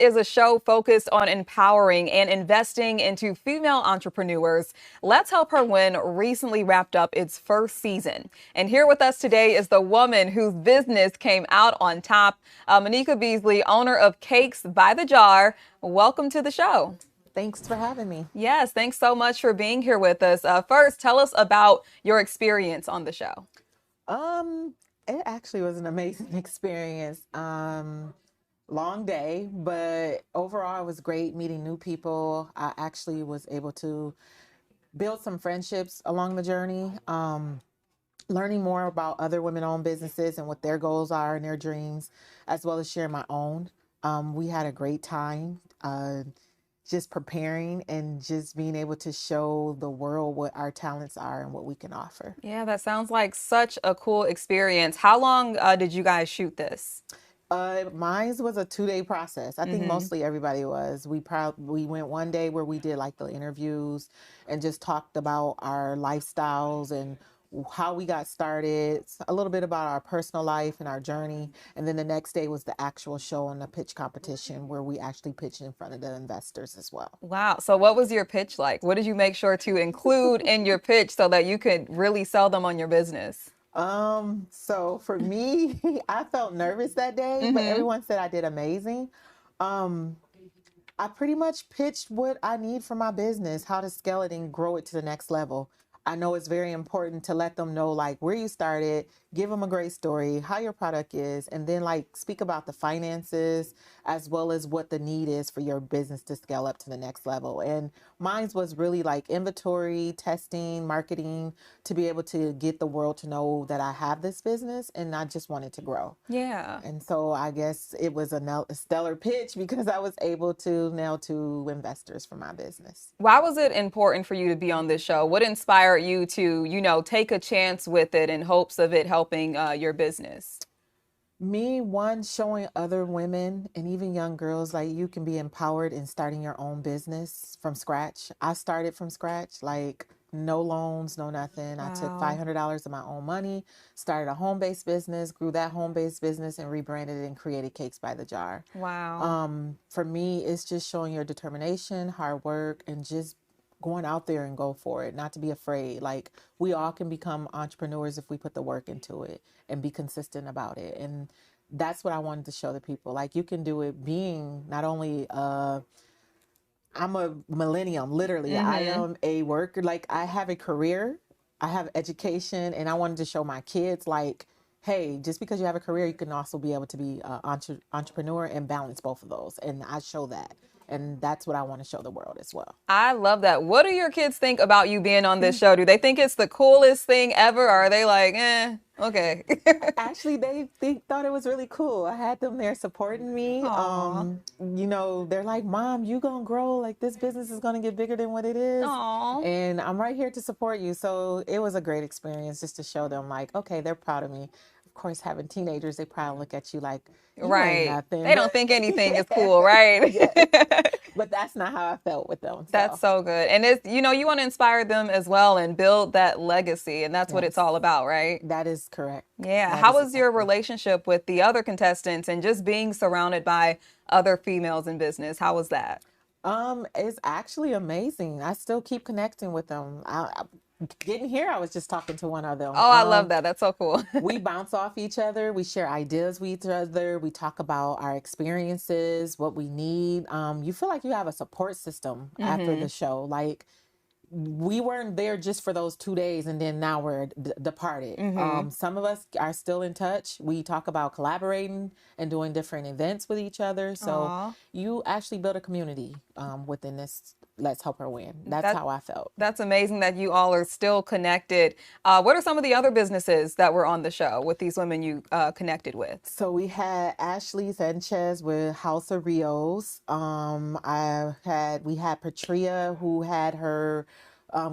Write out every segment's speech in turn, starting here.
is a show focused on empowering and investing into female entrepreneurs. Let's Help Her Win recently wrapped up its first season. And here with us today is the woman whose business came out on top, Monica Beasley, owner of Cakes by the Jar. Welcome to the show. Thanks for having me. Yes, thanks so much for being here with us. First, tell us about your experience on the show. It actually was an amazing experience. Long day, but overall it was great meeting new people. I actually was able to build some friendships along the journey. Learning more about other women-owned businesses and what their goals are and their dreams, as well as sharing my own. We had a great time. Just preparing and just being able to show the world what our talents are and what we can offer. Yeah, that sounds like such a cool experience. How long did you guys shoot this? Mine was a 2-day process. I think mostly everybody was. We went one day where we did like the interviews and just talked about our lifestyles and how we got started, a little bit about our personal life and our journey. And then the next day was the actual show and the pitch competition where we actually pitched in front of the investors as well. Wow. So what was your pitch like? What did you make sure to include in your pitch so that you could really sell them on your business? So for me, I felt nervous that day, but everyone said I did amazing. Um, I pretty much pitched what I need for my business, how to scale it and grow it to the next level. I know it's very important to let them know like where you started, give them a great story, how your product is, and then like speak about the finances as well as what the need is for your business to scale up to the next level. And mine was really like inventory, testing, marketing to be able to get the world to know that I have this business and I just wanted to grow. Yeah. And so I guess it was a stellar pitch because I was able to nail to investors for my business. Why was it important for you to be on this show? What inspired you to, take a chance with it in hopes of it helping your business? Me, one, showing other women and even young girls like you can be empowered in starting your own business from scratch. I started from scratch, like no loans, no nothing. I took Wow. $500 of my own money, started a home-based business, grew that home-based business and rebranded it and created Cakes by the Jar. Wow. For me, it's just showing your determination, hard work, and just going out there and go for it, not to be afraid. Like we all can become entrepreneurs if we put the work into it and be consistent about it. And that's what I wanted to show the people. Like you can do it being not only I'm a millennium, literally. I am a worker. Like I have a career, I have education, and I wanted to show my kids like, hey, just because you have a career, you can also be able to be an entrepreneur and balance both of those. And I show that. And that's what I want to show the world as well. I love that. What do your kids think about you being on this show? Do they think it's the coolest thing ever? Or are they like, okay. Actually, thought it was really cool. I had them there supporting me. Aw. They're like, Mom, you gonna grow. Like this business is gonna get bigger than what it is. Aw. And I'm right here to support you. So it was a great experience just to show them like, okay, they're proud of me. Of course, having teenagers, they probably look at you like, you ain't Right. nothing. They don't think anything is cool, right? Yes. But that's not how I felt with them. That's so good. And it's, you want to inspire them as well and build that legacy. And that's what it's Yes, all about, right? that is correct. Yeah. That How is was your exactly. relationship with the other contestants and just being surrounded by other females in business? How was that? It's actually amazing. I still keep connecting with them. Getting here, I was just talking to one of them. Oh, I love that. That's so cool. We bounce off each other. We share ideas with each other. We talk about our experiences, what we need. You feel like you have a support system after the show. Like we weren't there just for those 2 days and then now we're departed. Some of us are still in touch. We talk about collaborating and doing different events with each other. So Aw. you actually build a community within this Let's Help Her Win. That's That how I felt. that's amazing that you all are still connected. What are some of the other businesses that were on the show with these women you connected with? So we had Ashley Sanchez with House of Rios. We had Patria who had her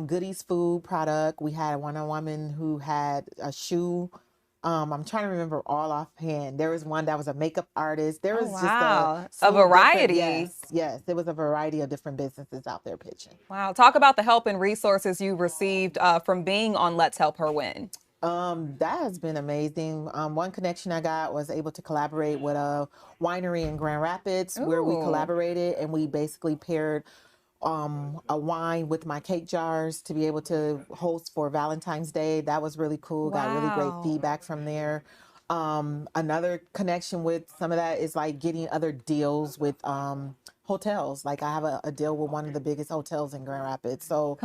Goodies food product. We had one woman who had a shoe. I'm trying to remember all offhand. There was one that was a makeup artist. There Oh, was just a wow. A slew of different, variety. yes, there was a variety of different businesses out there pitching. Wow. Talk about the help and resources you received from being on Let's Help Her Win. That has been amazing. One connection I got was able to collaborate with a winery in Grand Rapids where we Ooh, collaborated and we basically paired a wine with my cake jars to be able to host for Valentine's Day. That was really cool. Got really great wow. feedback from there. Another connection with some of that is like getting other deals with hotels. Like I have a deal with one of the biggest hotels in Grand Rapids. So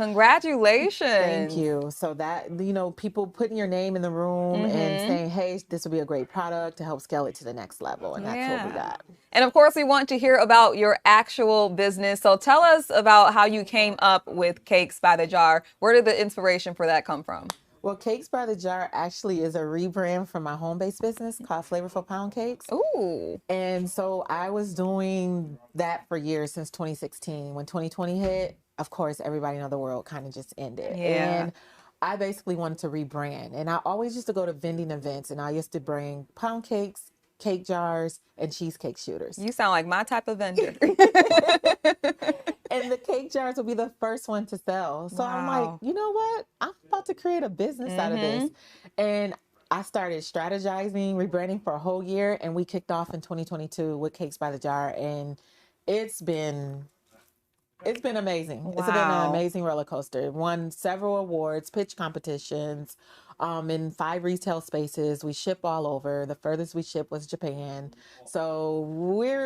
thank Congratulations. you. So that, people putting your name in the room and Mm-hmm. saying, hey, this will be a great product to help scale it to the next level. And that's what we Yeah. got. And of course, we want to hear about your actual business. So tell us about how you came up with Cakes by the Jar. Where did the inspiration for that come from? Well, Cakes by the Jar actually is a rebrand from my home based business called Flavorful Pound Cakes. Ooh, And so I was doing that for years since 2016. When 2020 hit, of course, everybody in the world kind of just ended. yeah. And I basically wanted to rebrand. And I always used to go to vending events and I used to bring pound cakes, cake jars, and cheesecake shooters. You sound like my type of vendor. And the cake jars will be the first one to sell. So I'm like, Wow. you know what? I'm about to create a business out of this. Mm-hmm. And I started strategizing, rebranding for a whole year, and we kicked off in 2022 with Cakes by the Jar. And it's been it's been amazing. It's been an Wow. amazing roller coaster. Won several awards, pitch competitions, in 5 retail spaces. We ship all over. The furthest we shipped was Japan. So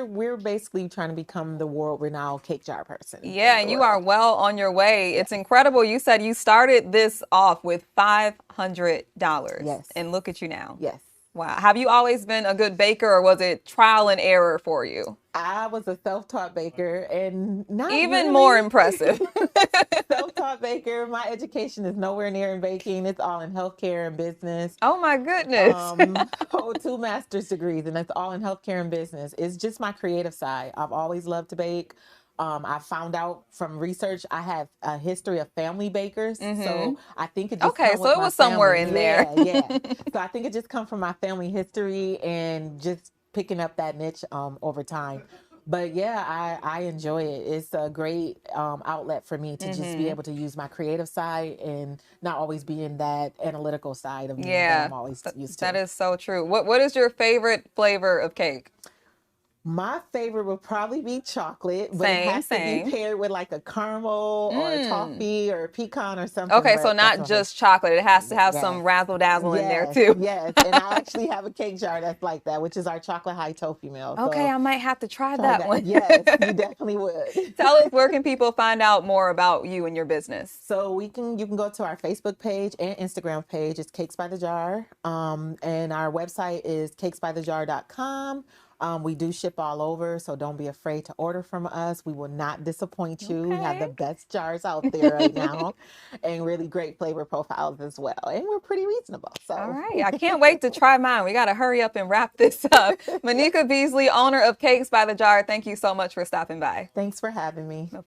we're basically trying to become the world renowned cake jar person Yeah, in the and you are world. well on your way. Yeah. It's incredible. You said you started this off with $500, Yes. and look at you now. Yes. Wow. Have you always been a good baker, or was it trial and error for you? I was a self-taught baker and not Even more really impressive. self-taught baker. My education is nowhere near in baking. It's all in healthcare and business. Oh my goodness. Hold 2 master's degrees, and that's all in healthcare and business. It's just my creative side. I've always loved to bake. I found out from research I have a history of family bakers, Mm-hmm. so I think it just Okay, come so with it my was somewhere family. in there. Yeah, yeah. So I think it just comes from my family history and just picking up that niche over time. But yeah, I enjoy it. It's a great outlet for me to just be Mm-hmm. able to use my creative side and not always be in that analytical side of me that Yeah, I'm always used that to. is so true. What is your favorite flavor of cake? My favorite would probably be chocolate, but it Same, has to be same. paired with like a caramel or a Mm. toffee or a pecan or something. Okay, so But that's not my favorite. just chocolate. It has to have Yes, some razzle dazzle in there yes, too. yes. And I actually have a cake jar that's like that, which is our chocolate high toffee meal. Okay, So I might have to try try that that. one. Yes, you definitely would. Tell us, where can people find out more about you and your business? So you can go to our Facebook page and Instagram page. It's Cakes by the Jar. And our website is cakesbythejar.com. We do ship all over, so don't be afraid to order from us. We will not disappoint you. We have Okay. the best jars out there right now and really great flavor profiles as well. And we're pretty reasonable. All So right. I can't wait to try mine. We got to hurry up and wrap this up. Monica Beasley, owner of Cakes by the Jar, thank you so much for stopping by. thanks for having me.